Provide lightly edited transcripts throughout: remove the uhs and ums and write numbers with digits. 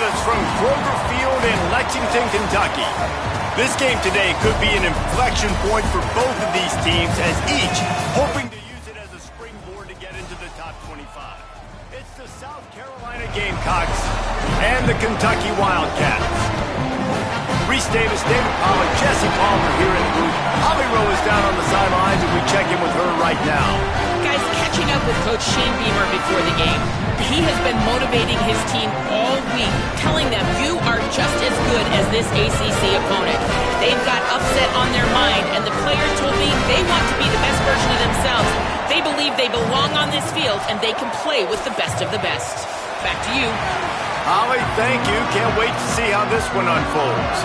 us from Kroger Field in Lexington, Kentucky. This game today could be an inflection point for both of these teams, as each hoping to use it as a springboard to get into the top 25. It's the South Carolina Gamecocks and the Kentucky Wildcats. Reese Davis, David Pollack, Jesse Palmer here in the booth. Holly Rowe is down on the sidelines, and we check in with her right now. Guys, catching up with Coach Shane Beamer before the game. He has been motivating his team all week, telling them, you are just as good as this ACC opponent. They've got upset on their mind, and the players told me they want to be the best version of themselves. They believe they belong on this field, and they can play with the best of the best. Back to you. Holly, thank you. Can't wait to see how this one unfolds.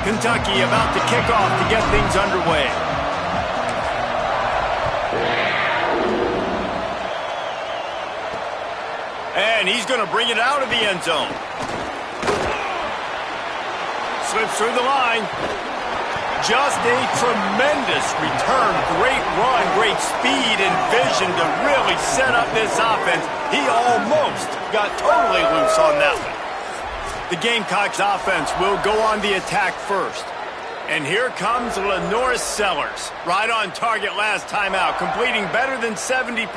Kentucky about to kick off to get things underway. And he's going to bring it out of the end zone. Slips through the line. Just a tremendous return. Great run, great speed and vision to really set up this offense. He almost got totally loose on that one. The Gamecocks offense will go on the attack first. And here comes Lenoris Sellers. Right on target last time out, completing better than 70%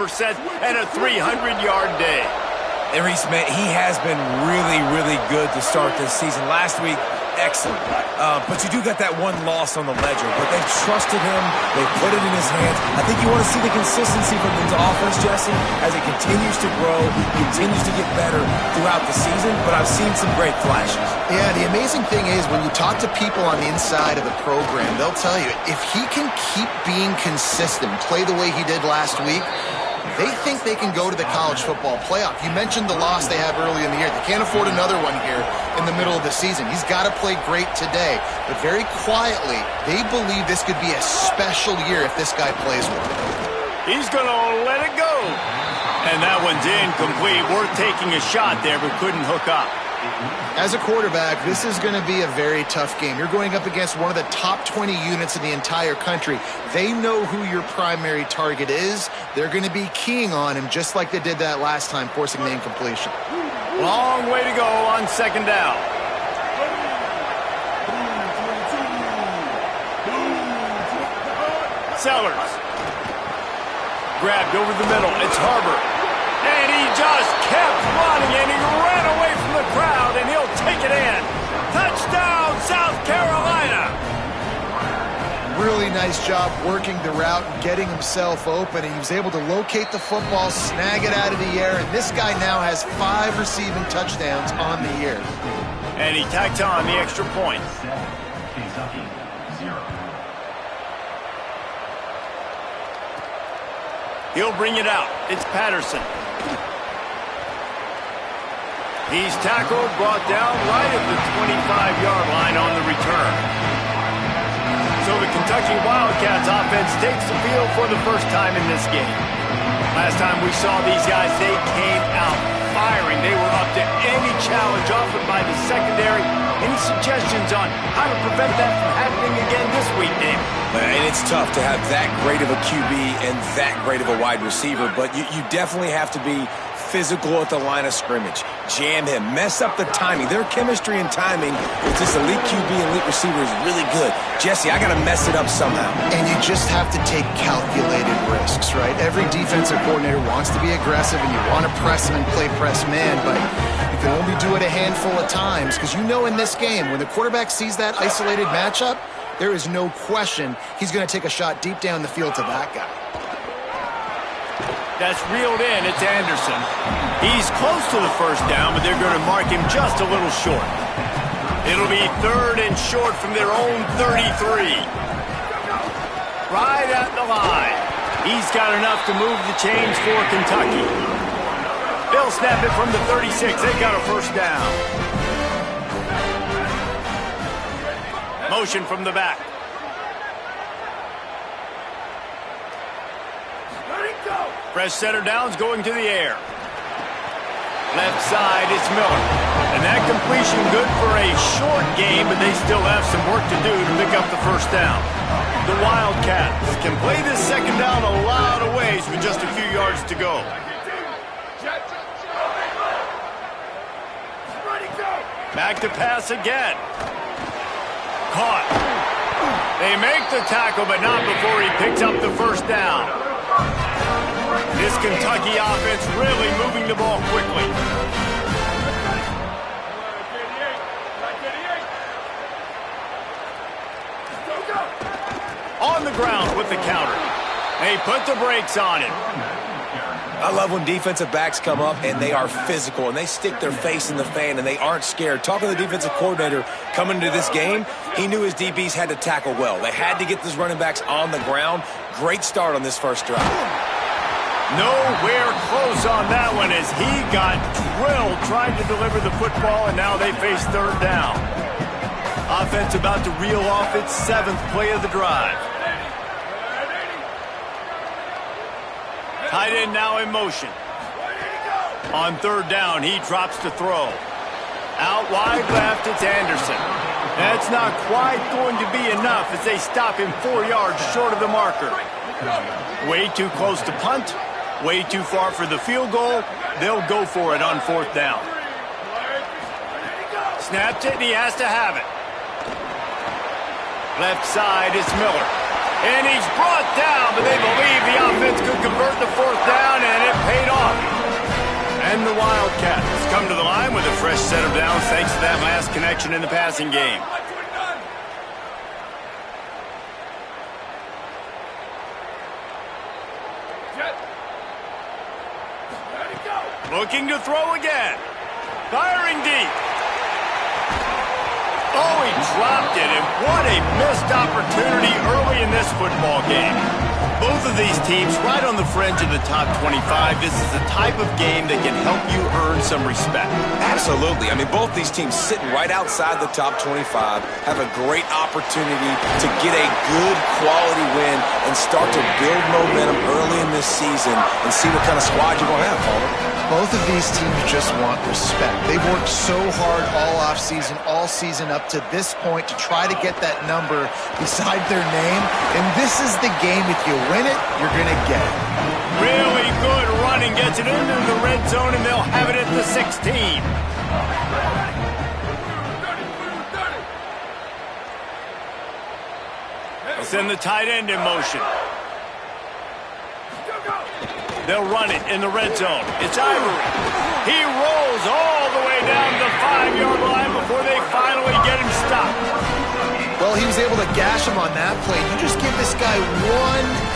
and a 300-yard day. And Reese, man, he has been really, really good to start this season. Last week, excellent. But you do got that one loss on the ledger. But they've trusted him. They put it in his hands. I think you want to see the consistency from his offense, Jesse, as it continues to grow, continues to get better throughout the season. But I've seen some great flashes. Yeah, the amazing thing is when you talk to people on the inside of the program, they'll tell you if he can keep being consistent, play the way he did last week, they think they can go to the college football playoff. You mentioned the loss they have early in the year. They can't afford another one here in the middle of the season. He's got to play great today. But very quietly, they believe this could be a special year if this guy plays well. He's going to let it go. And that one's incomplete. Worth taking a shot there, but couldn't hook up. As a quarterback, this is going to be a very tough game. You're going up against one of the top 20 units in the entire country. They know who your primary target is. They're going to be keying on him just like they did that last time, forcing the incompletion. Long way to go on second down. Sellers. Grabbed over the middle. It's Harbor. And he just kept running, and he ran away from the crowd, and he'll take it in. Touchdown, South Carolina! Really nice job working the route and getting himself open. And he was able to locate the football, snag it out of the air, and this guy now has 5 receiving touchdowns on the year. And he tacked on the extra point. He'll bring it out. It's Patterson. He's tackled, brought down right at the 25-yard line on the return. So the Kentucky Wildcats offense takes the field for the first time in this game. Last time we saw these guys, they came out firing. They were up to any challenge offered by the secondary. Any suggestions on how to prevent that from happening again this week, Dave? And it's tough to have that great of a QB and that great of a wide receiver, but you definitely have to be physical at the line of scrimmage. Jam him. Mess up the timing. Their chemistry and timing with this elite QB and elite receiver is really good. Jesse, I got to mess it up somehow. And you just have to take calculated risks, right? Every defensive coordinator wants to be aggressive, and you want to press him and play press man, but you can only do it a handful of times, because you know in this game, when the quarterback sees that isolated matchup, there is no question he's going to take a shot deep down the field to that guy. That's reeled in. It's Anderson. He's close to the first down, but they're going to mark him just a little short. It'll be 3rd and short from their own 33. Right at the line. He's got enough to move the chains for Kentucky. They'll snap it from the 36. They got a first down. Motion from the back. Fresh setter downs going to the air. Left side, it's Miller. And that completion good for a short game, but they still have some work to do to pick up the first down. The Wildcats can play this second down a lot of ways with just a few yards to go. Back to pass again. Caught. They make the tackle, but not before he picks up the first down. This Kentucky offense really moving the ball quickly. On the ground with the counter. They put the brakes on it. I love when defensive backs come up and they are physical and they stick their face in the fan and they aren't scared. Talking to the defensive coordinator coming into this game, he knew his DBs had to tackle well. They had to get those running backs on the ground. Great start on this first drive. Nowhere close on that one as he got drilled trying to deliver the football, and now they face third down. Offense about to reel off its 7th play of the drive. Tight end now in motion. On third down, he drops to throw. Out wide left, it's Anderson. That's not quite going to be enough as they stop him 4 yards short of the marker. Way too close to punt. Way too far for the field goal. They'll go for it on fourth down. Snapped it, and he has to have it. Left side, it's Miller. And he's brought down, but they believe the offense could convert the fourth down, and it paid off. And the Wildcats come to the line with a fresh set of downs thanks to that last connection in the passing game. Looking to throw again. Firing deep. Oh, he dropped it, and what a missed opportunity early in this football game. Both of these teams right on the fringe of the top 25. This is the type of game that can help you earn some respect. Absolutely. I mean, both these teams sitting right outside the top 25 have a great opportunity to get a good quality win and start to build momentum early in this season and see what kind of squad you're going to have, Palmer. Both of these teams just want respect. They've worked so hard all offseason, all season up to this point to try to get that number beside their name. And this is the game. If you win it, you're going to get it. Really good running. Gets it into the red zone, and they'll have it at the 16. They'll send the tight end in motion. They'll run it in the red zone. It's Ivory. He rolls all the way down the 5-yard line before they finally get him stopped. Well, he was able to gash him on that play. You just give this guy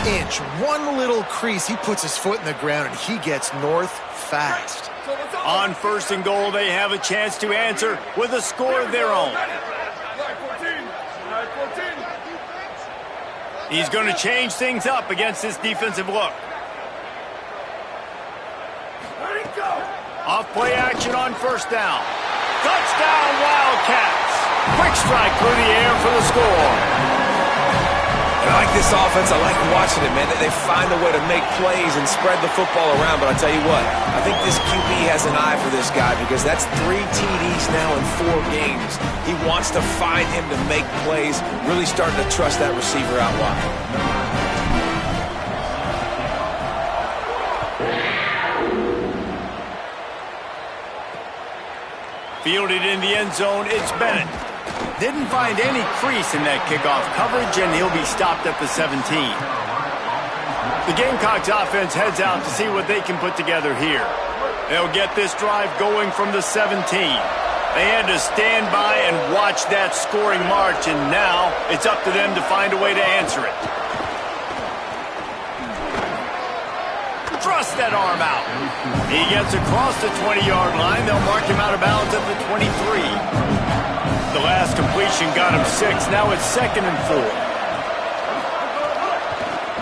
1 inch, one little crease. He puts his foot in the ground, and he gets north fast. On first and goal, they have a chance to answer with a score of their own. He's going to change things up against this defensive look. Off play action on first down. Touchdown, Wildcats. Quick strike through the air for the score. And I like this offense. I like watching it, man. They find a way to make plays and spread the football around. But I tell you what, I think this QB has an eye for this guy because that's 3 TDs now in 4 games. He wants to find him to make plays, really starting to trust that receiver out wide. Fielded in the end zone, it's Bennett. Didn't find any crease in that kickoff coverage, and he'll be stopped at the 17. The Gamecocks offense heads out to see what they can put together here. They'll get this drive going from the 17. They had to stand by and watch that scoring march, and now it's up to them to find a way to answer it. Thrust that arm out. He gets across the 20-yard line. They'll mark him out of bounds at the 23. The last completion got him 6. Now it's 2nd and 4.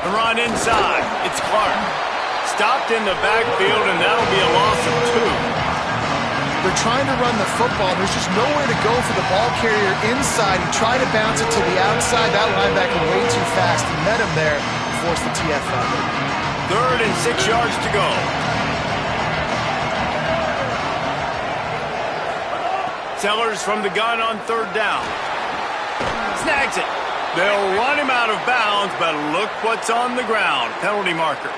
The run inside. It's Clark. Stopped in the backfield, and that'll be a loss of 2. They're trying to run the football. There's just nowhere to go for the ball carrier inside. He tried to bounce it to the outside. That linebacker way too fast. He met him there and forced the TFL. 3rd and 6 yards to go. Sellers from the gun on third down. Snags it. They'll run him out of bounds, but look what's on the ground. Penalty marker.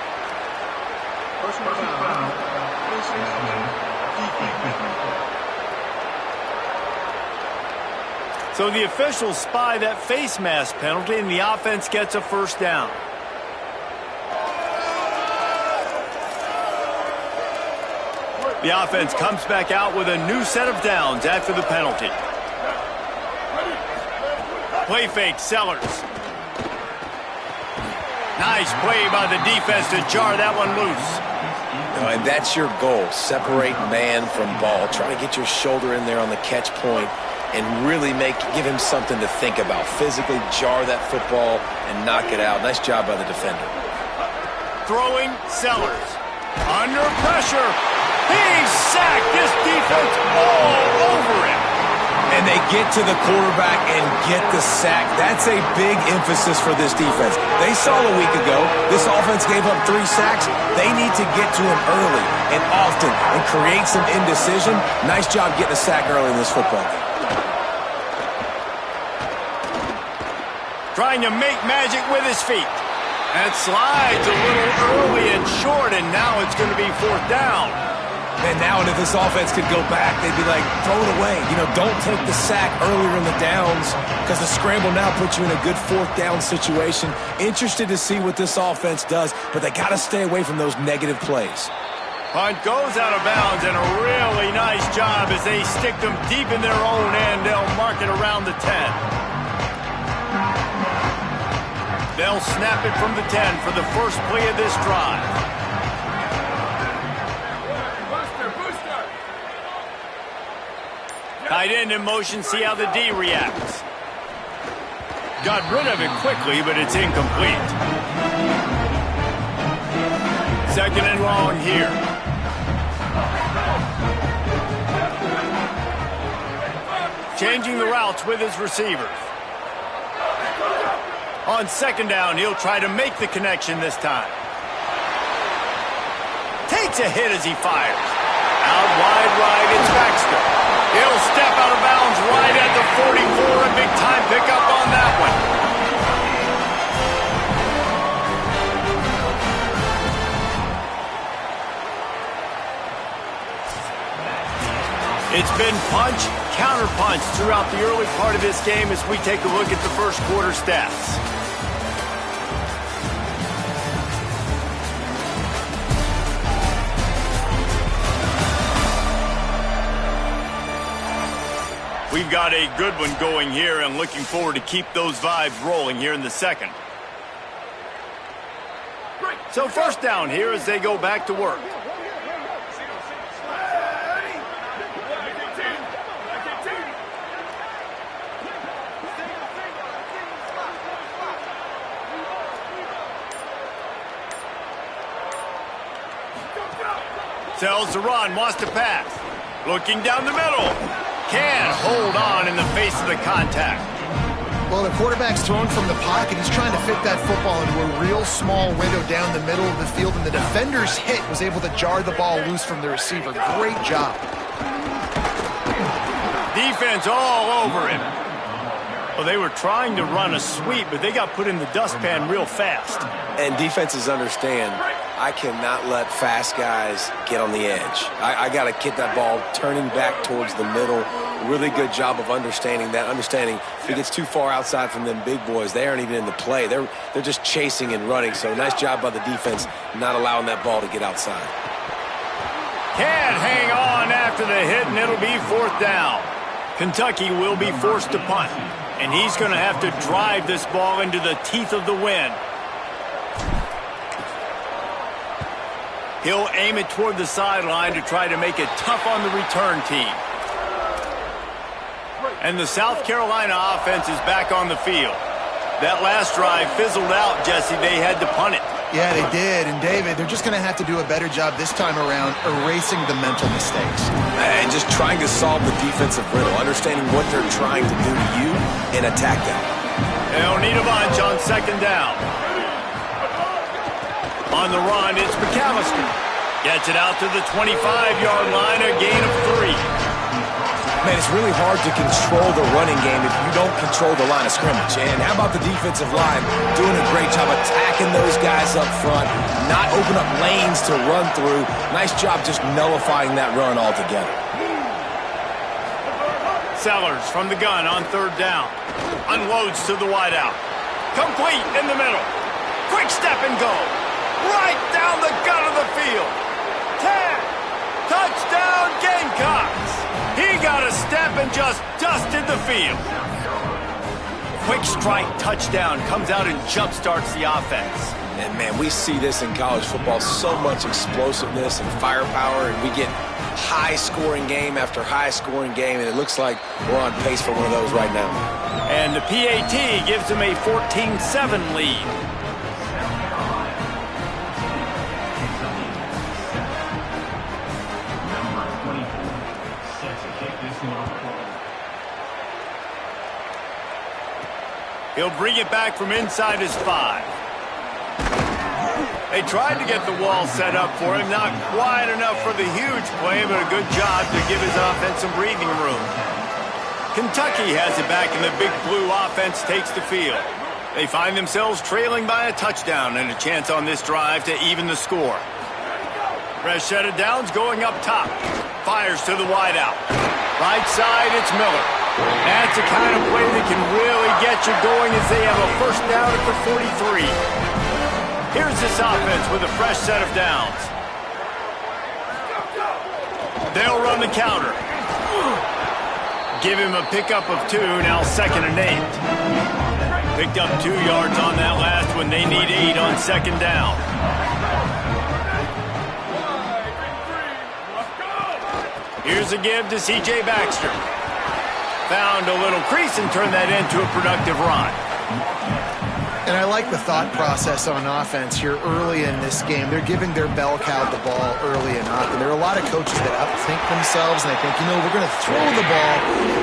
So the officials spy that face mask penalty, and the offense gets a first down. The offense comes back out with a new set of downs after the penalty. Play fake, Sellers. Nice play by the defense to jar that one loose. And that's your goal. Separate man from ball. Try to get your shoulder in there on the catch point and really give him something to think about. Physically jar that football and knock it out. Nice job by the defender. Throwing, Sellers. Under pressure. He's sacked. This defense all over him. And they get to the quarterback and get the sack. That's a big emphasis for this defense. They saw a week ago this offense gave up 3 sacks. They need to get to him early and often and create some indecision. Nice job getting a sack early in this football game. Trying to make magic with his feet. That slides a little early and short, and now it's going to be 4th down. And now if this offense could go back, they'd be like, throw it away. Don't take the sack earlier in the downs because the scramble now puts you in a good 4th down situation. Interested to see what this offense does, but they got to stay away from those negative plays. Punt goes out of bounds, and a really nice job as they stick them deep in their own end. They'll mark it around the 10. They'll snap it from the 10 for the first play of this drive. Tight end in motion, see how the D reacts. Got rid of it quickly, but it's incomplete. 2nd and long here. Changing the routes with his receivers. On 2nd down, he'll try to make the connection this time. Takes a hit as he fires. Out wide right, it's Baxter. He'll step out of bounds right at the 44. A big-time pickup on that one. It's been punch, counter-punch throughout the early part of this game as we take a look at the first quarter stats. We've got a good one going here and looking forward to keep those vibes rolling here in the second. So 1st down here as they go back to work. Sells the run, wants to pass. Looking down the middle. Can't hold on in the face of the contact. Well, the quarterback's thrown from the pocket. He's trying to fit that football into a real small window down the middle of the field, and the defender's hit was able to jar the ball loose from the receiver. Great job. Defense all over him. Well, they were trying to run a sweep, but they got put in the dustpan real fast. And defenses understand, I cannot let fast guys get on the edge. I got to get that ball turning back towards the middle. Really good job of understanding that. Understanding if it gets too far outside from them big boys, they aren't even in the play. They're just chasing and running. So nice job by the defense not allowing that ball to get outside. Can't hang on after the hit, and it'll be 4th down. Kentucky will be forced to punt, and he's going to have to drive this ball into the teeth of the wind. He'll aim it toward the sideline to try to make it tough on the return team. And the South Carolina offense is back on the field. That last drive fizzled out, Jesse. They had to punt it. Yeah, they did. And, David, they're just going to have to do a better job this time around erasing the mental mistakes. And just trying to solve the defensive riddle, understanding what they're trying to do to you and attack them. They'll need a bunch on 2nd down. On the run, it's McAllister. Gets it out to the 25-yard line, a gain of 3. Man, it's really hard to control the running game if you don't control the line of scrimmage. And how about the defensive line doing a great job attacking those guys up front, not open up lanes to run through. Nice job just nullifying that run altogether. Sellers from the gun on third down. Unloads to the wideout. Complete in the middle. Quick step and go. Right down the gut of the field. 10. Touchdown Gamecocks. He got a step and just dusted the field. Quick strike touchdown comes out and jump-starts the offense. And, man, we see this in college football, so much explosiveness and firepower, and we get high-scoring game after high-scoring game, and it looks like we're on pace for one of those right now. And the PAT gives them a 14-7 lead. He'll bring it back from inside his 5. They tried to get the wall set up for him. Not quite enough for the huge play, but a good job to give his offense some breathing room. Kentucky has it back, and the Big Blue offense takes the field. They find themselves trailing by a touchdown and a chance on this drive to even the score. Fresh set of downs going up top. Fires to the wideout. Right side, it's Miller. That's the kind of play that can really get you going as they have a first down at the 43. Here's this offense with a fresh set of downs. They'll run the counter. Give him a pickup of 2, now 2nd and 8. Picked up 2 yards on that last one. They need 8 on 2nd down. Here's a give to C.J. Baxter. Found a little crease and turned that into a productive run. And I like the thought process on offense here early in this game. They're giving their bell cow the ball early and often. There are a lot of coaches that upthink themselves, and they think, you know, we're going to throw the ball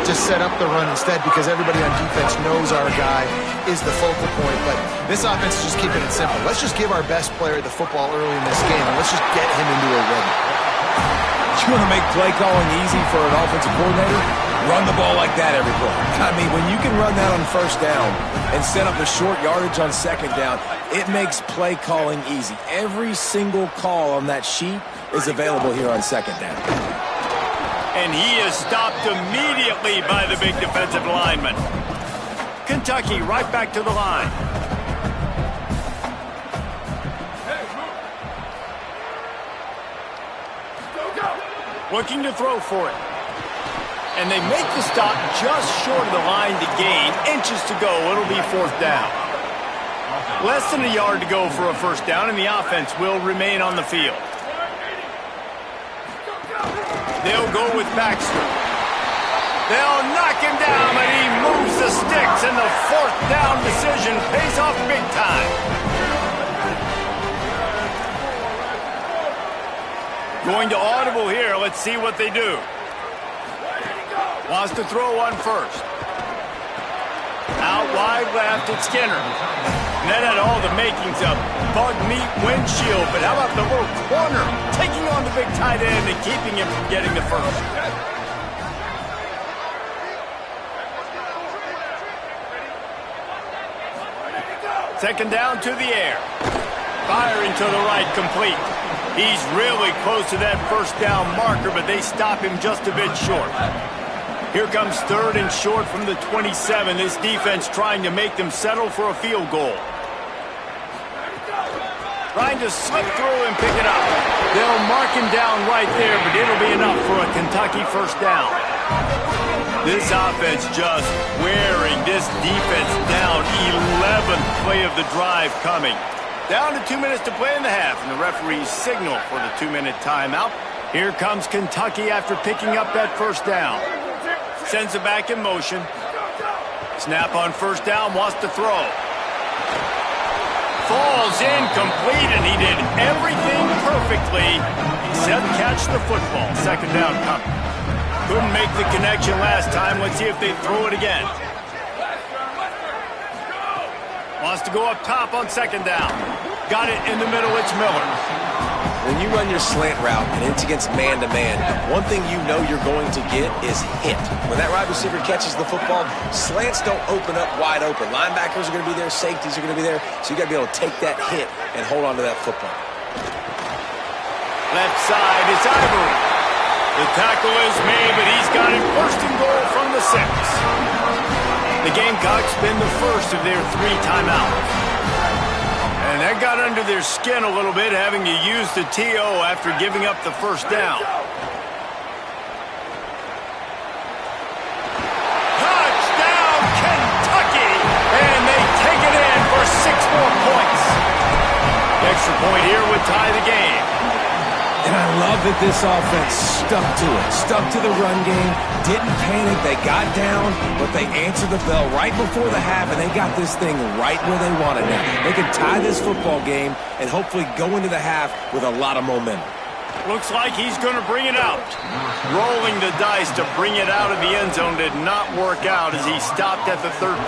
to set up the run instead because everybody on defense knows our guy is the focal point. But this offense is just keeping it simple. Let's just give our best player the football early in this game, and let's just get him into a rhythm. You want to make play calling easy for an offensive coordinator? Run the ball like that every play. I mean, when you can run that on first down and set up a short yardage on 2nd down, it makes play calling easy. Every single call on that sheet is available here on 2nd down. And he is stopped immediately by the big defensive lineman. Kentucky right back to the line. Looking to throw for it. And they make the stop just short of the line to gain. Inches to go. It'll be 4th down. Less than a yard to go for a first down, and the offense will remain on the field. They'll go with Baxter. They'll knock him down, but he moves the sticks, and the 4th down decision pays off big time. Going to audible here. Let's see what they do. Wants to throw one first. Out wide left, it's Skinner. And that had all the makings of bug meat windshield, but how about the little corner taking on the big tight end and keeping him from getting the first? Second down to the air. Firing to the right, complete. He's really close to that first down marker, but they stop him just a bit short. Here comes 3rd and short from the 27. This defense trying to make them settle for a field goal. Trying to slip through and pick it up. They'll mark him down right there, but it'll be enough for a Kentucky first down. This offense just wearing this defense down. 11th play of the drive coming. Down to 2 minutes to play in the half, and the referees signal for the 2-minute timeout. Here comes Kentucky after picking up that first down. Sends it back in motion. Snap on first down, wants to throw. Falls incomplete, and he did everything perfectly except catch the football. 2nd down coming. Couldn't make the connection last time. Let's see if they throw it again. Wants to go up top on 2nd down. Got it in the middle. It's Miller. When you run your slant route and it's against man-to-man, one thing you know you're going to get is hit. When that wide receiver catches the football, slants don't open up wide open. Linebackers are going to be there, safeties are going to be there, so you got to be able to take that hit and hold on to that football. Left side, it's Ivory. The tackle is made, but he's got it first and goal from the 6. The Gamecocks spend the first of their 3 timeouts. And that got under their skin a little bit, having to use the TO after giving up the first down. Touchdown, Kentucky! And they take it in for 6 more points. The extra point here would tie the game. And I love that this offense stuck to it, stuck to the run game, didn't panic, they got down, but they answered the bell right before the half, and they got this thing right where they wanted it. They can tie this football game and hopefully go into the half with a lot of momentum. Looks like he's going to bring it out. Rolling the dice to bring it out of the end zone did not work out as he stopped at the 13.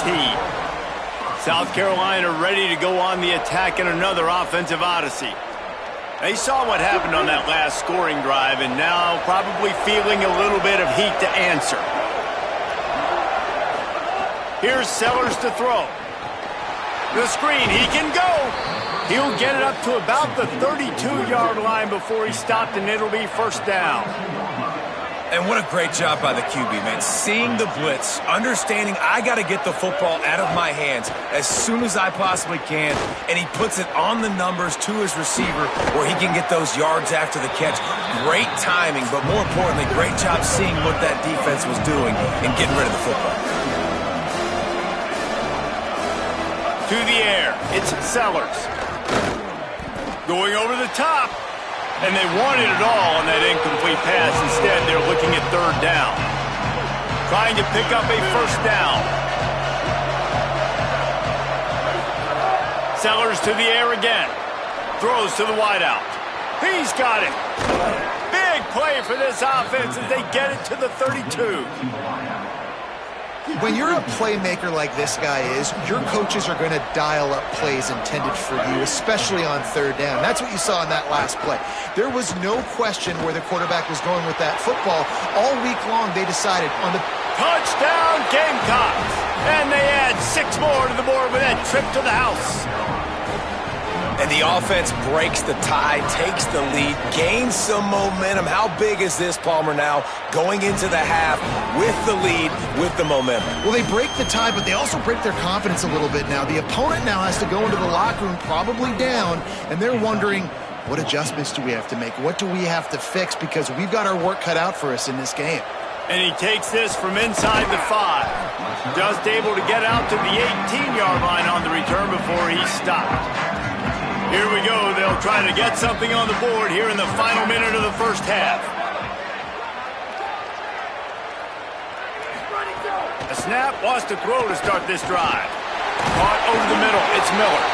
South Carolina ready to go on the attack in another offensive odyssey. They saw what happened on that last scoring drive and now probably feeling a little bit of heat to answer. Here's Sellers to throw. The screen, he can go. He'll get it up to about the 32-yard line before he stopped, and it'll be first down. And what a great job by the QB, man. Seeing the blitz, understanding I got to get the football out of my hands as soon as I possibly can, and he puts it on the numbers to his receiver where he can get those yards after the catch. Great timing, but more importantly, great job seeing what that defense was doing and getting rid of the football. To the air, it's Sellers. Going over the top. And they wanted it all on that incomplete pass. Instead, they're looking at 3rd down. Trying to pick up a first down. Sellers to the air again. Throws to the wideout. He's got it. Big play for this offense as they get it to the 32. When you're a playmaker like this guy is, your coaches are going to dial up plays intended for you, especially on 3rd down. That's what you saw in that last play. There was no question where the quarterback was going with that football. All week long, they decided on the touchdown Gamecocks. And they add 6 more to the board with that trip to the house. And the offense breaks the tie, takes the lead, gains some momentum. How big is this, Palmer, now going into the half with the lead, with the momentum? Well, they break the tie, but they also break their confidence a little bit now. The opponent now has to go into the locker room probably down, and they're wondering, what adjustments do we have to make? What do we have to fix? Because we've got our work cut out for us in this game. And he takes this from inside the 5. Just able to get out to the 18-yard line on the return before he stopped. Here we go. They'll try to get something on the board here in the final minute of the first half. A snap wants to throw to start this drive. Caught over the middle. It's Miller.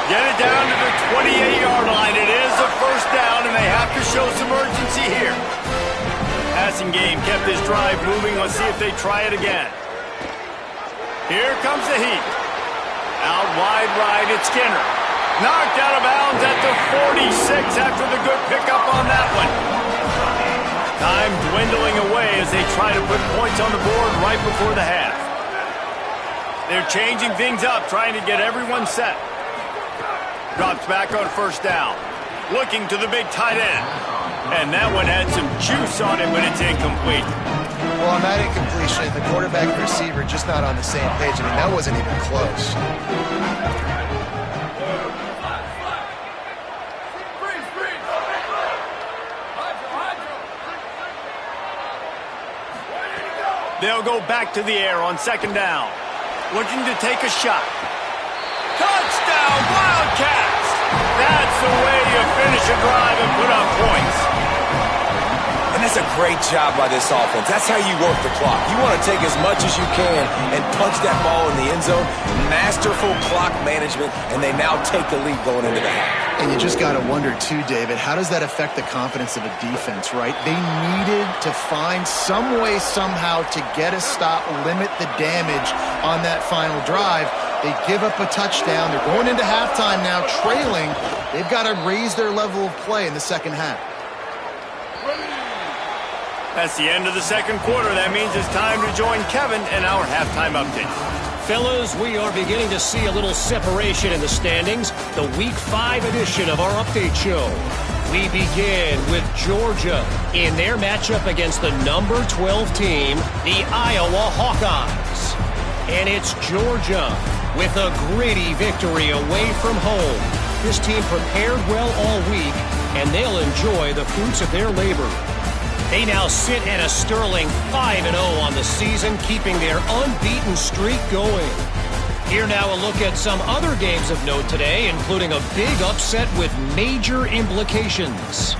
Get it down to the 28-yard line. It is a first down, and they have to show some urgency here. Passing game kept this drive moving. Let's see if they try it again. Here comes the heat. Out wide right, it's Skinner. Knocked out of bounds at the 46 after the good pickup on that one. Time dwindling away as they try to put points on the board right before the half. They're changing things up, trying to get everyone set. Drops back on first down. Looking to the big tight end. And that one had some juice on it when it's incomplete. Well, on that incompletion, the quarterback and receiver just not on the same page. I mean, that wasn't even close. They'll go back to the air on 2nd down. Looking to take a shot. Touchdown, Wildcats! That's the way you finish a drive and put up points. And that's a great job by this offense. That's how you work the clock. You want to take as much as you can and punch that ball in the end zone. Masterful clock management, and they now take the lead going into the half. And you just got to wonder, too, David, how does that affect the confidence of a defense, right? They needed to find some way, somehow, to get a stop, limit the damage on that final drive. They give up a touchdown. They're going into halftime now, trailing. They've got to raise their level of play in the second half. That's the end of the second quarter. That means it's time to join Kevin in our halftime update. Fellas, we are beginning to see a little separation in the standings. The Week 5 edition of our update show. We begin with Georgia in their matchup against the number 12 team, the Iowa Hawkeyes. And it's Georgia with a gritty victory away from home. This team prepared well all week, and they'll enjoy the fruits of their labor. They now sit at a sterling 5-0 on the season, keeping their unbeaten streak going. Here now a look at some other games of note today, including a big upset with major implications.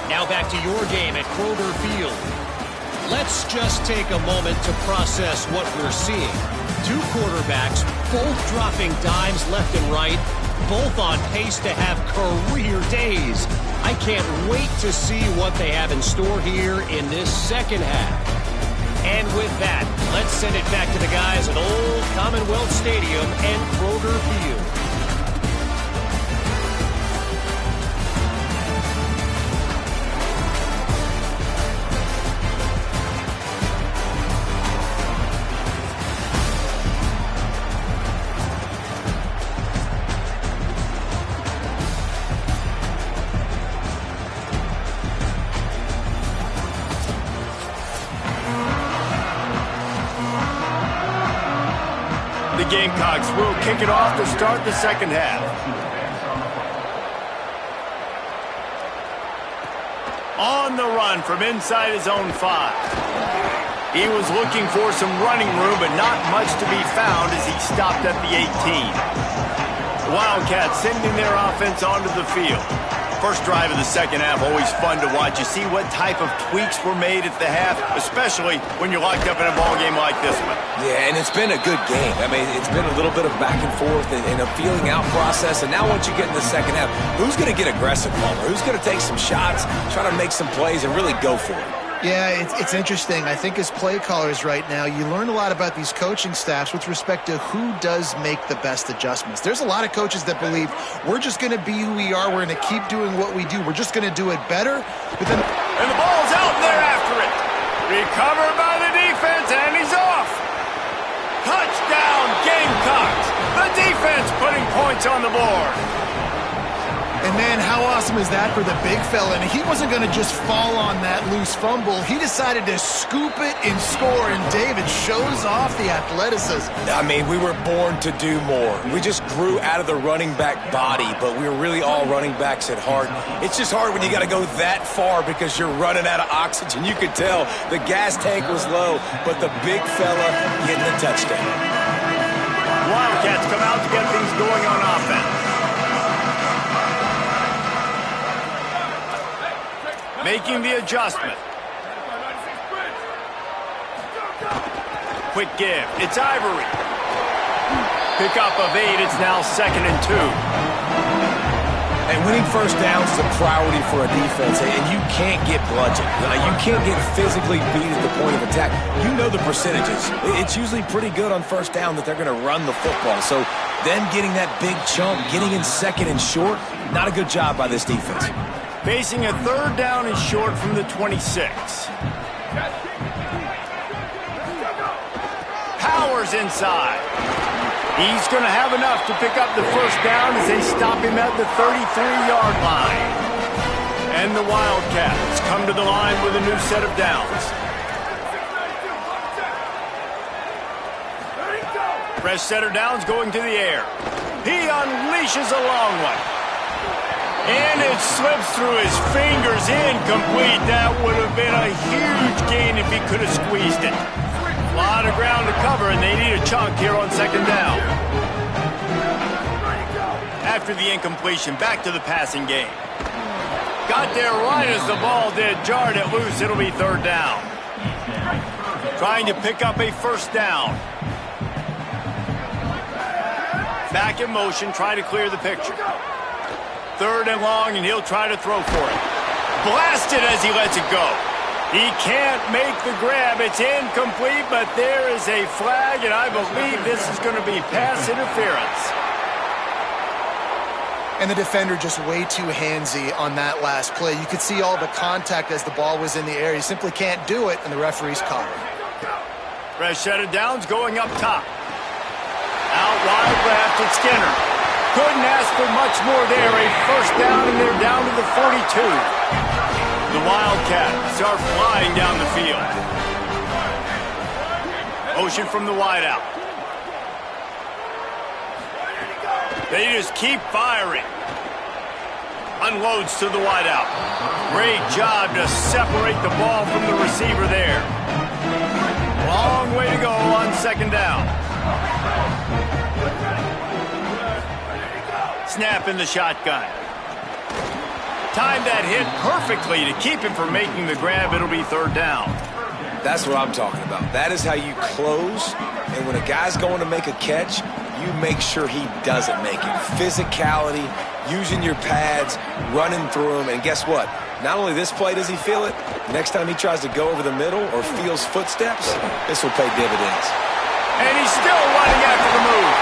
Now back to your game at Kroger Field. Let's just take a moment to process what we're seeing. Two quarterbacks, both dropping dimes left and right, both on pace to have career days. I can't wait to see what they have in store here in this second half. And with that, let's send it back to the guys at Old Commonwealth Stadium and Kroger Field. The Gamecocks will kick it off to start the second half. On the run from inside his own 5. He was looking for some running room, but not much to be found as he stopped at the 18. The Wildcats sending their offense onto the field. First drive of the second half, always fun to watch. You see what type of tweaks were made at the half, especially when you're locked up in a ball game like this one. Yeah, and it's been a good game. I mean, it's been a little bit of back and forth and a feeling out process. And now once you get in the second half, who's going to get aggressive, Palmer? Who's going to take some shots, try to make some plays, and really go for it? Yeah, it's interesting. I think as play callers right now, you learn a lot about these coaching staffs with respect to who does make the best adjustments. There's a lot of coaches that believe we're just going to be who we are. We're going to keep doing what we do. We're just going to do it better. But then, and the ball's out, and they're after it. Recovered by the defense, and he's off. Touchdown, Gamecocks. The defense putting points on the board. And man, how awesome is that for the big fella? And he wasn't going to just fall on that loose fumble. He decided to scoop it and score, and David shows off the athleticism. I mean, we were born to do more. We just grew out of the running back body, but we were really all running backs at heart. It's just hard when you got to go that far because you're running out of oxygen. You could tell the gas tank was low, but the big fella getting the touchdown. Wildcats come out to get things going on offense. Making the adjustment. Quick give. It's Ivory. Pick up of 8. It's now 2nd and 2. And winning first downs is a priority for a defense, and you can't get bludgeoned. You can't get physically beat at the point of attack. You know the percentages. It's usually pretty good on first down that they're going to run the football. So then getting that big chunk, getting in 2nd and short, not a good job by this defense. Facing a 3rd down and short from the 26. Powers inside. He's going to have enough to pick up the first down as they stop him at the 33-yard line. And the Wildcats come to the line with a new set of downs. Fresh set of downs going to the air. He unleashes a long one. And it slips through his fingers, incomplete. That would have been a huge gain if he could have squeezed it. A lot of ground to cover, and they need a chunk here on 2nd down. After the incompletion, back to the passing game. Got there right as the ball did. Jarred it loose. It'll be 3rd down. Trying to pick up a first down. Back in motion, try to clear the picture. 3rd and long, and he'll try to throw for it. blasted as he lets it go. He can't make the grab. It's incomplete, but there is a flag, and I believe this is going to be pass interference. And the defender just way too handsy on that last play. You could see all the contact as the ball was in the air. He simply can't do it, and the referee's caught him. Rashada Downs going up top. Out wide left, it's Skinner. Couldn't ask for much more there. A first down, and they're down to the 42. The Wildcats are flying down the field. Motion from the wideout. They just keep firing. Unloads to the wideout. Great job to separate the ball from the receiver there. Long way to go on second down. Snap in the shotgun. Timed that hit perfectly to keep him from making the grab. It'll be third down. That's what I'm talking about. That is how you close. And when a guy's going to make a catch, you make sure he doesn't make it. Physicality, using your pads, running through them. And guess what? Not only this play does he feel it, next time he tries to go over the middle or feels footsteps, this will pay dividends. And he's still running after the move.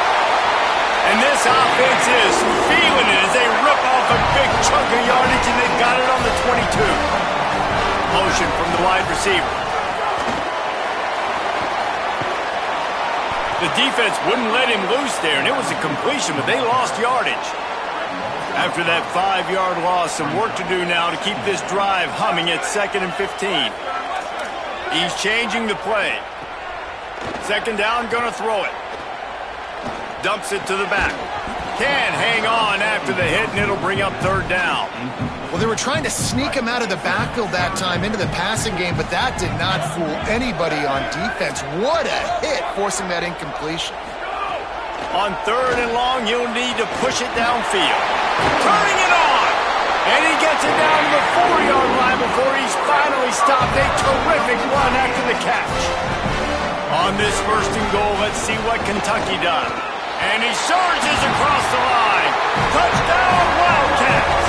And this offense is feeling it as they rip off a big chunk of yardage, and they've got it on the 22. Motion from the wide receiver. The defense wouldn't let him loose there, and it was a completion, but they lost yardage. After that 5-yard loss, some work to do now to keep this drive humming at 2nd and 15. He's changing the play. Second down, gonna throw it. Dumps it to the back. Can't hang on after the hit, and it'll bring up third down. Well, they were trying to sneak him out of the backfield that time into the passing game, but that did not fool anybody on defense. What a hit, forcing that incompletion. On third and long, he'll need to push it downfield. Turning it on! And he gets it down to the 4-yard line before he's finally stopped. A terrific run after the catch. On this first and goal, let's see what Kentucky does. And he surges across the line. Touchdown, Wildcats!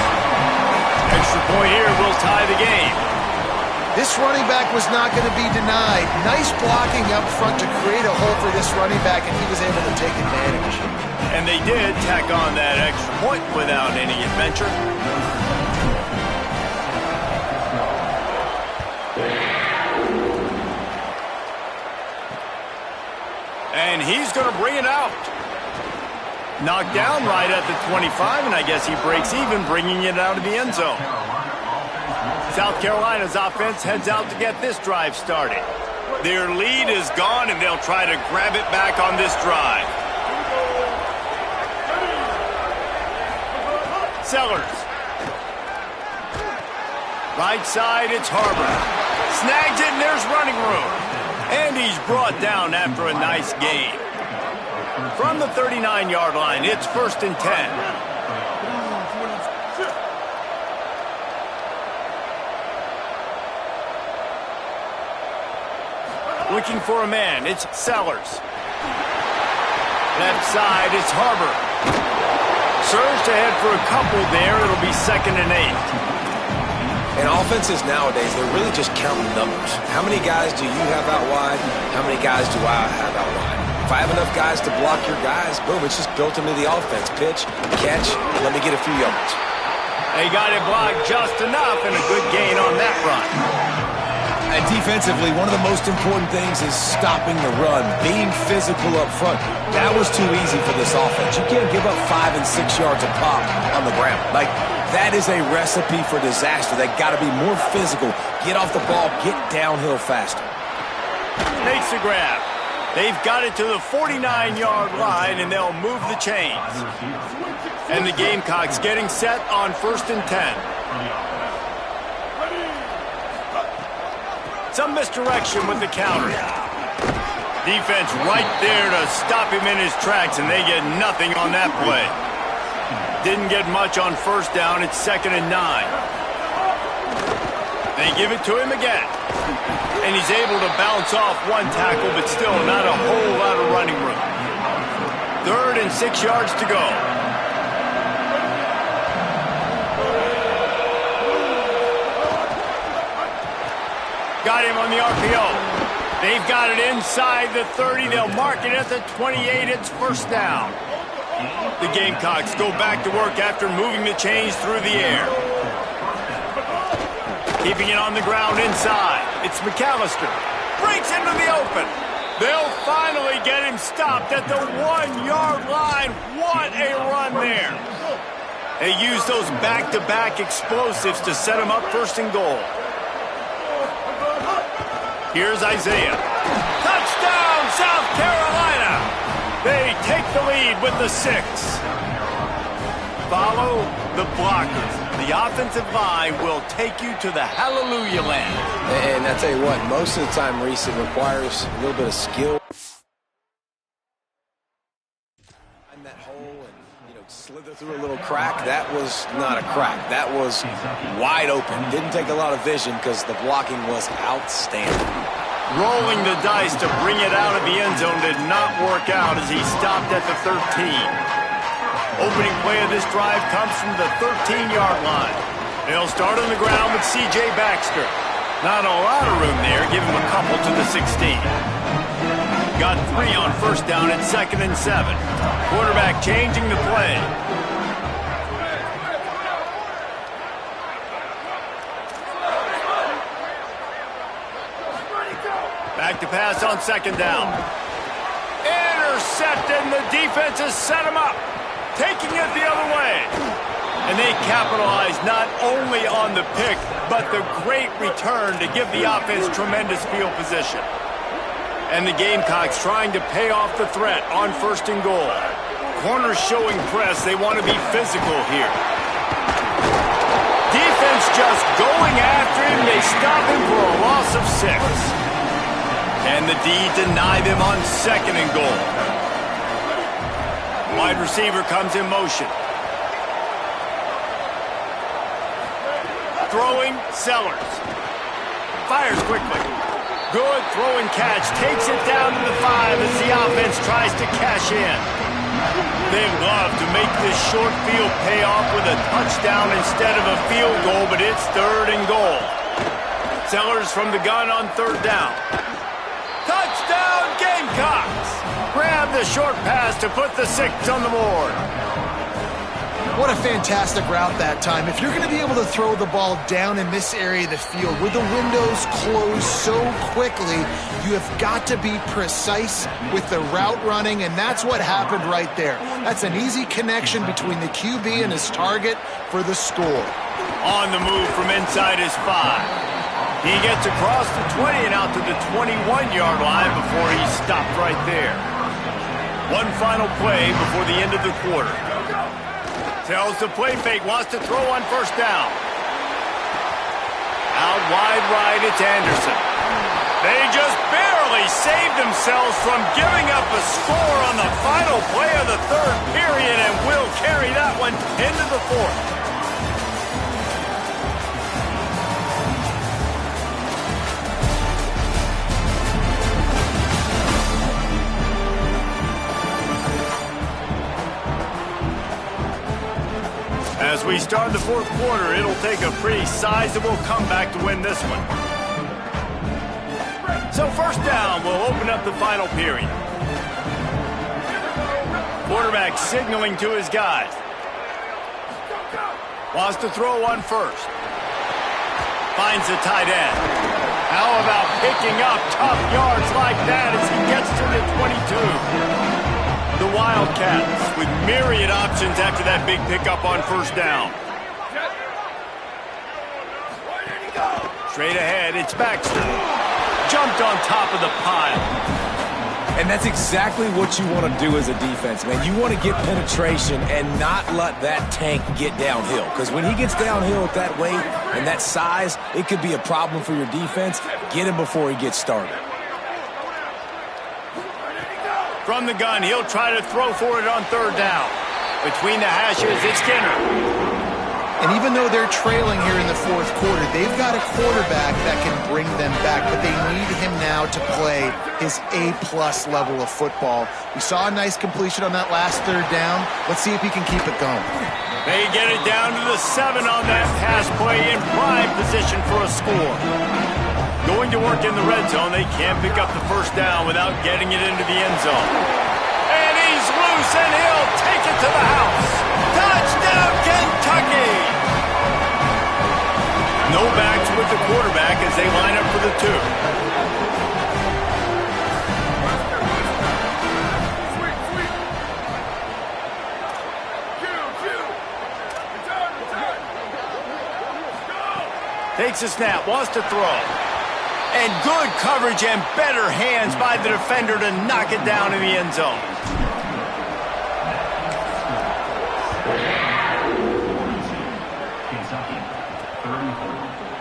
Extra point here will tie the game. This running back was not going to be denied. Nice blocking up front to create a hole for this running back, and he was able to take advantage. And they did tack on that extra point without any adventure. And he's going to bring it out. Knocked down right at the 25, and I guess he breaks even, bringing it out of the end zone. South Carolina's offense heads out to get this drive started. Their lead is gone, and they'll try to grab it back on this drive. Sellers. Right side, it's Harbor. Snags it, and there's running room. And he's brought down after a nice gain. From the 39-yard line, it's 1st and 10. Looking for a man, it's Sellers. Left side, it's Harbor. Surged ahead for a couple there. It'll be 2nd and 8. And offenses nowadays, they're really just counting numbers. How many guys do you have out wide? How many guys do I have out wide? If I have enough guys to block your guys, boom, it's just built into the offense. Pitch, catch, let me get a few yards. They got it blocked just enough, and a good gain on that run. And defensively, one of the most important things is stopping the run, being physical up front. That was too easy for this offense. You can't give up 5 and 6 yards a pop on the ground. Like, that is a recipe for disaster. They got to be more physical, get off the ball, get downhill faster. Makes the grab. They've got it to the 49-yard line, and they'll move the chains. And the Gamecocks getting set on 1st and 10. Some misdirection with the counter. Defense right there to stop him in his tracks, and they get nothing on that play. Didn't get much on first down. It's 2nd and 9. They give it to him again. And he's able to bounce off one tackle, but still not a whole lot of running room. 3rd and 6 yards to go. Got him on the RPO. They've got it inside the 30. They'll mark it at the 28. It's first down. The Gamecocks go back to work after moving the chains through the air. Keeping it on the ground inside. It's McAllister. Breaks into the open. They'll finally get him stopped at the 1-yard line. What a run there. They use those back-to-back explosives to set him up first and goal. Here's Isaiah. Touchdown, South Carolina. They take the lead with the 6. Follow the blockers. The offensive line will take you to the hallelujah land. And I tell you what, most of the time, Reese, it requires a little bit of skill. Find that hole and, slither through a little crack. That was not a crack. That was wide open. Didn't take a lot of vision because the blocking was outstanding. Rolling the dice to bring it out of the end zone did not work out as he stopped at the 13. Opening play of this drive comes from the 13-yard line. They'll start on the ground with C.J. Baxter. Not a lot of room there. Give him a couple to the 16. Got 3 on first down at 2nd and 7. Quarterback changing the play. Back to pass on 2nd down. Intercepted, and the defense has set him up. Taking it the other way. And they capitalize not only on the pick, but the great return to give the offense tremendous field position. And the Gamecocks trying to pay off the threat on first and goal. Corners showing press. They want to be physical here. Defense just going after him. They stop him for a loss of 6. And the D deny them on 2nd and goal. Wide receiver comes in motion. Throwing, Sellers. Fires quickly. Good throwing catch. Takes it down to the 5 as the offense tries to cash in. They love to make this short field pay off with a touchdown instead of a field goal, but it's 3rd and goal. Sellers from the gun on 3rd down. Touchdown, Gamecocks! Grab the short pass to put the 6 on the board. What a fantastic route that time. If you're going to be able to throw the ball down in this area of the field where the windows close so quickly, you have got to be precise with the route running, and that's what happened right there. That's an easy connection between the QB and his target for the score. On the move from inside his 5. He gets across the 20 and out to the 21-yard line before he's stopped right there. One final play before the end of the quarter. Tells the play fake, wants to throw on first down. Out wide right, it's Anderson. They just barely saved themselves from giving up a score on the final play of the 3rd period and will carry that one into the 4th. As we start the 4th quarter, it'll take a pretty sizable comeback to win this one. So first down will open up the final period. Quarterback signaling to his guys. Wants to throw on first. Finds the tight end. How about picking up tough yards like that as he gets to the 22? The Wildcats with myriad options after that big pickup on first down. Straight ahead, it's Baxter. Jumped on top of the pile. And that's exactly what you want to do as a defense, man. You want to get penetration and not let that tank get downhill. Because when he gets downhill at that weight and that size, it could be a problem for your defense. Get him before he gets started. From the gun, he'll try to throw for it on 3rd down. Between the hashes, it's Skinner. And even though they're trailing here in the 4th quarter, they've got a quarterback that can bring them back, but they need him now to play his A-plus level of football. We saw a nice completion on that last 3rd down. Let's see if he can keep it going. They get it down to the 7 on that pass play in prime position for a score. Going to work in the red zone. They can't pick up the first down without getting it into the end zone. And he's loose, and he'll take it to the house. Touchdown, Kentucky! No backs with the quarterback as they line up for the 2. Takes a snap, wants to throw. And good coverage and better hands by the defender to knock it down in the end zone.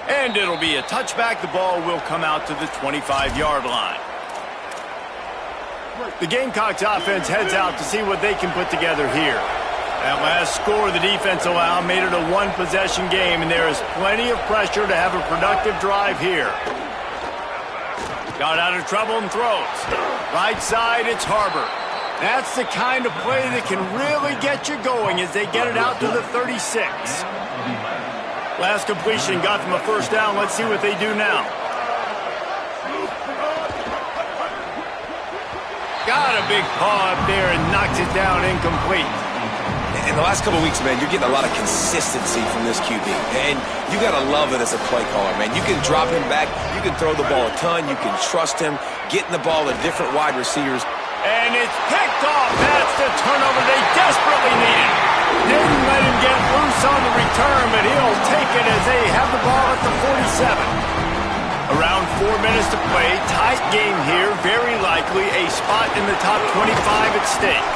And it'll be a touchback. The ball will come out to the 25-yard line. The Gamecocks offense heads out to see what they can put together here. That last score the defense allowed made it a one-possession game, and there is plenty of pressure to have a productive drive here. Got out of trouble and throws. Right side, it's Harbor. That's the kind of play that can really get you going as they get it out to the 36. Last completion got them a first down. Let's see what they do now. Got a big paw up there and knocks it down incomplete. In the last couple of weeks, man, you're getting a lot of consistency from this QB. And you got to love it as a play caller, man. You can drop him back. You can throw the ball a ton. You can trust him, getting the ball to different wide receivers. And it's picked off. That's the turnover they desperately needed. Didn't let him get loose on the return, but he'll take it as they have the ball at the 47. Around 4 minutes to play. Tight game here. Very likely a spot in the top 25 at stake.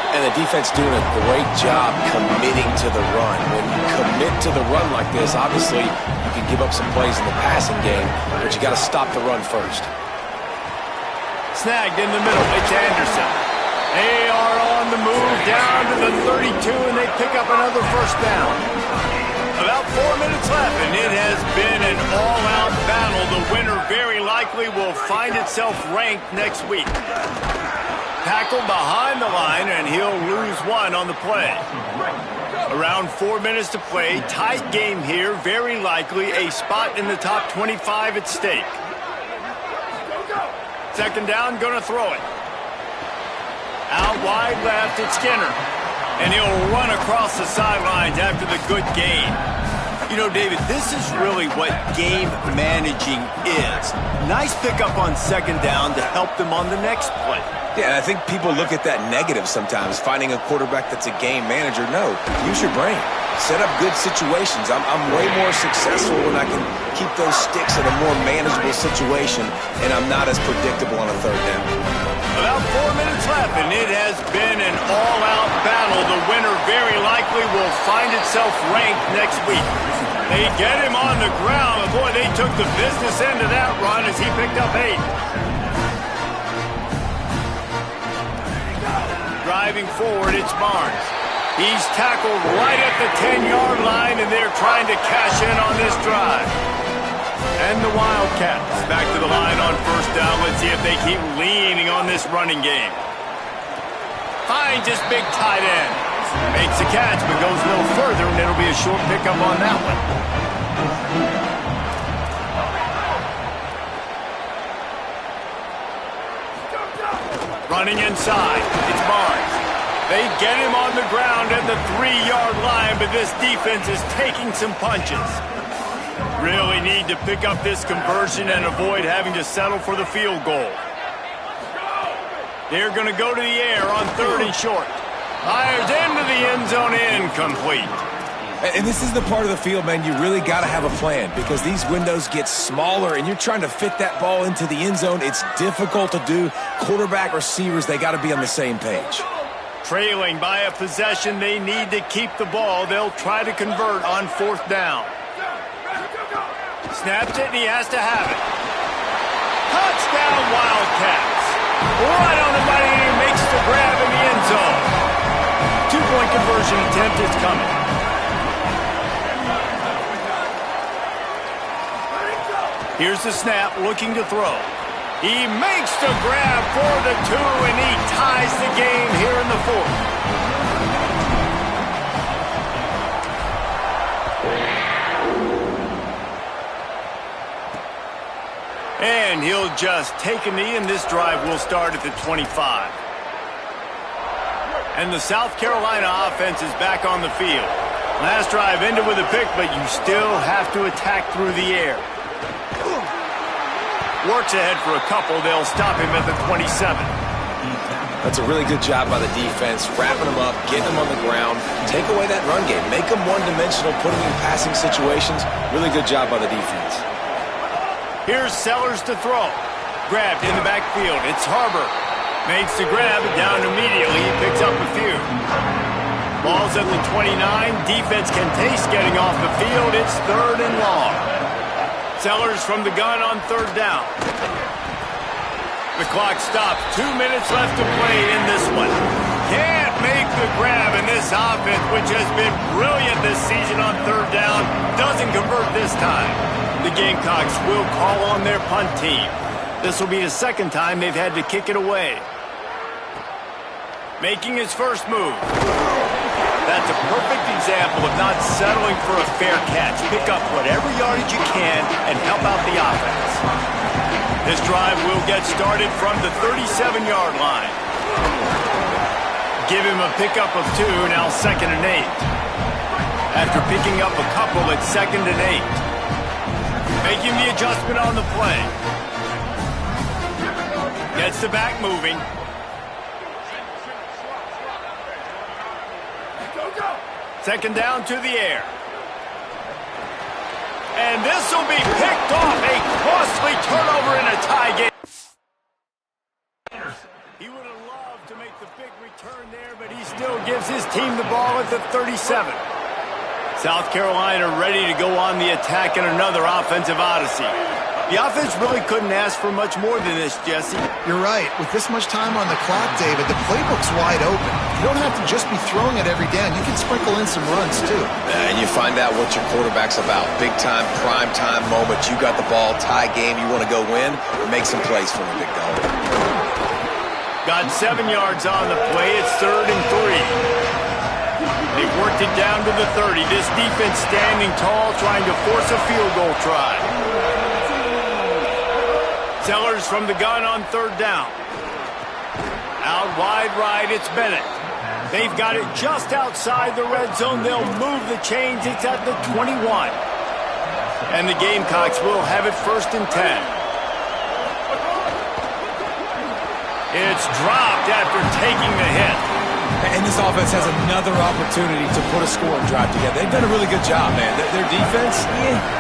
And the defense doing a great job committing to the run. When you commit to the run like this, obviously you can give up some plays in the passing game, but you got to stop the run first. Snagged in the middle. It's Anderson. They are on the move down to the 32, and they pick up another first down. About 4 minutes left, and it has been an all-out battle. The winner very likely will find itself ranked next week. Tackled behind the line, and he'll lose one on the play. Around 4 minutes to play. Tight game here. Very likely a spot in the top 25 at stake. Second down, going to throw it. Out wide left, it's Skinner. And he'll run across the sidelines after the good gain. You know, David, this is really what game managing is. Nice pickup on second down to help them on the next play. Yeah, and I think people look at that negative sometimes, finding a quarterback that's a game manager. No, use your brain. Set up good situations. I'm way more successful when I can keep those sticks in a more manageable situation, and I'm not as predictable on a third down. About 4 minutes left, and it has been an all-out battle. The winner very likely will find itself ranked next week. They get him on the ground, and boy, they took the business end of that run as he picked up 8. Driving forward, it's Barnes. He's tackled right at the 10-yard line, and they're trying to cash in on this drive. And the Wildcats back to the line on first down. Let's see if they keep leaning on this running game. Finds his big tight end. Makes the catch, but goes no further, and it'll be a short pickup on that one. Running inside, it's Barnes. They get him on the ground at the 3-yard line, but this defense is taking some punches. Really need to pick up this conversion and avoid having to settle for the field goal. They're going to go to the air on 3rd and short. Fires into the end zone, incomplete. And this is the part of the field, man, you really got to have a plan because these windows get smaller and you're trying to fit that ball into the end zone. It's difficult to do. Quarterback, receivers, they got to be on the same page. Trailing by a possession, they need to keep the ball. They'll try to convert on 4th down. Snaps it, and he has to have it. Touchdown, Wildcats. Right on the money, and he makes the grab in the end zone. 2-point conversion attempt is coming. Here's the snap, looking to throw. He makes the grab for the 2, and he ties the game here in the 4th. And he'll just take a knee, and this drive will start at the 25. And the South Carolina offense is back on the field. Last drive ended with a pick, but you still have to attack through the air. Works ahead for a couple. They'll stop him at the 27. That's a really good job by the defense, wrapping them up, getting them on the ground, take away that run game, make them one-dimensional, put them in passing situations. Really good job by the defense. Here's Sellers to throw. Grabbed in the backfield. It's Harbor. Makes the grab, down immediately. He picks up a few. Ball's at the 29. Defense can taste getting off the field. It's 3rd and long. Sellers from the gun on 3rd down. The clock stops. 2 minutes left to play in this one. Can't make the grab, and this offense, which has been brilliant this season on 3rd down, doesn't convert this time. The Gamecocks will call on their punt team. This will be the 2nd time they've had to kick it away. Making his first move. That's a perfect example of not settling for a fair catch. Pick up whatever yardage you can and help out the offense. This drive will get started from the 37-yard line. Give him a pickup of 2, now 2nd and 8. After picking up a couple, it's 2nd and 8. Making the adjustment on the play. Gets the back moving. Second down to the air. And this will be picked off. A costly turnover in a tie game. He would have loved to make the big return there, but he still gives his team the ball at the 37. South Carolina ready to go on the attack in another offensive odyssey. The offense really couldn't ask for much more than this, Jesse. You're right. With this much time on the clock, David, the playbook's wide open. You don't have to just be throwing it every down. You can sprinkle in some runs, too. And you find out what your quarterback's about. Big-time, prime-time moment. You got the ball, tie game, you want to go win, make some plays for the big dog. Got 7 yards on the play. It's 3rd and 3. They've worked it down to the 30. This defense standing tall, trying to force a field goal try. Sellers from the gun on 3rd down. Out wide right, it's Bennett. They've got it just outside the red zone. They'll move the chains. It's at the 21. And the Gamecocks will have it 1st and 10. It's dropped after taking the hit. And this offense has another opportunity to put a scoring drive together. They've done a really good job, man. Their defense,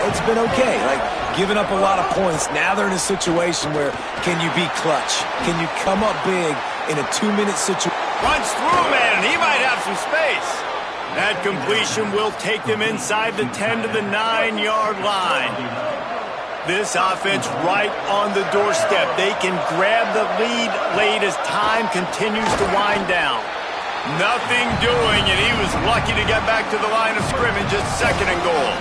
it's been okay. Like, giving up a lot of points. Now they're in a situation where can you be clutch? Can you come up big in a 2-minute situation? Runs through a man, and he might have some space. That completion will take them inside the 10 to the 9-yard line. This offense right on the doorstep. They can grab the lead late as time continues to wind down. Nothing doing, and he was lucky to get back to the line of scrimmage at 2nd and goal.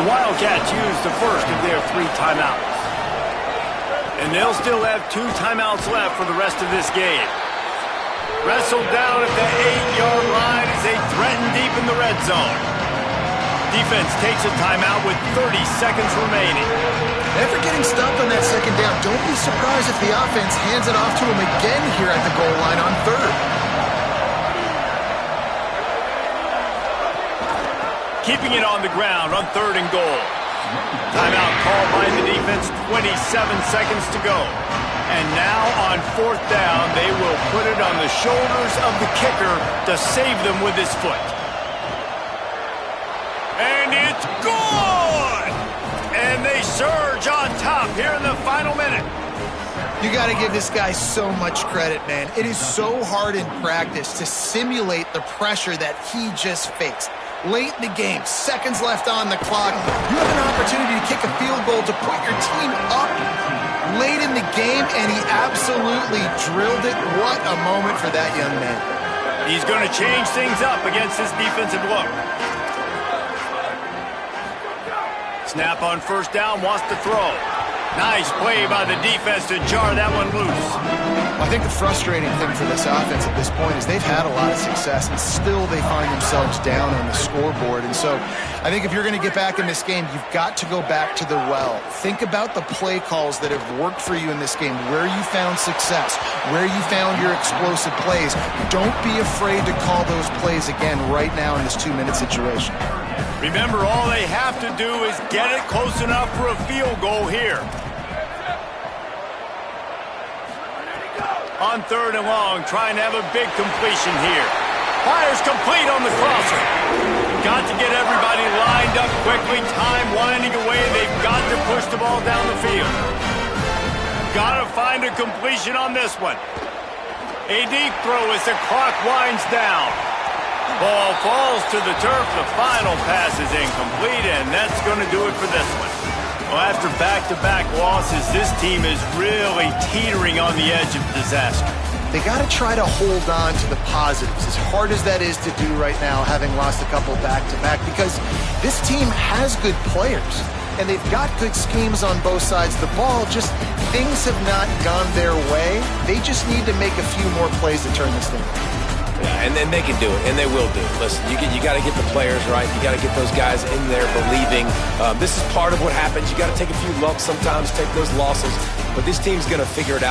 The Wildcats used the first of their 3 timeouts. And they'll still have 2 timeouts left for the rest of this game. Wrestled down at the 8-yard line as they threaten deep in the red zone. Defense takes a timeout with 30 seconds remaining. After getting stopped on that 2nd down, don't be surprised if the offense hands it off to him again here at the goal line on 3rd. Keeping it on the ground on 3rd and goal. Timeout called by the defense, 27 seconds to go. And now on 4th down, they will put it on the shoulders of the kicker to save them with his foot. And it's good! And they surge on top here in the final minute. You got to give this guy so much credit, man. It is so hard in practice to simulate the pressure that he just faced. Late in the game, seconds left on the clock, you have an opportunity to kick a field goal to put your team up late in the game, and he absolutely drilled it. What a moment for that young man. He's going to change things up against this defensive look. Snap on 1st down, wants to throw. Nice play by the defense to jar that one loose. I think the frustrating thing for this offense at this point is they've had a lot of success, and still they find themselves down on the scoreboard. And so I think if you're going to get back in this game, you've got to go back to the well. Think about the play calls that have worked for you in this game, where you found success, where you found your explosive plays. Don't be afraid to call those plays again right now in this 2-minute situation. Remember, all they have to do is get it close enough for a field goal here. On 3rd and long, trying to have a big completion here. Fires complete on the crosser. Got to get everybody lined up quickly. Time winding away. They've got to push the ball down the field. Got to find a completion on this one. A deep throw as the clock winds down. Ball falls to the turf. The final pass is incomplete, and that's going to do it for this one. Well, after back-to-back losses, this team is really teetering on the edge of disaster. They got to try to hold on to the positives, as hard as that is to do right now, having lost a couple back-to-back, because this team has good players, and they've got good schemes on both sides of the ball. Just things have not gone their way. They just need to make a few more plays to turn this thing around. Yeah, and then they can do it, and they will do it. Listen, you got to get the players right. You got to get those guys in there believing. This is part of what happens. You got to take a few lumps sometimes, take those losses, but this team's going to figure it out.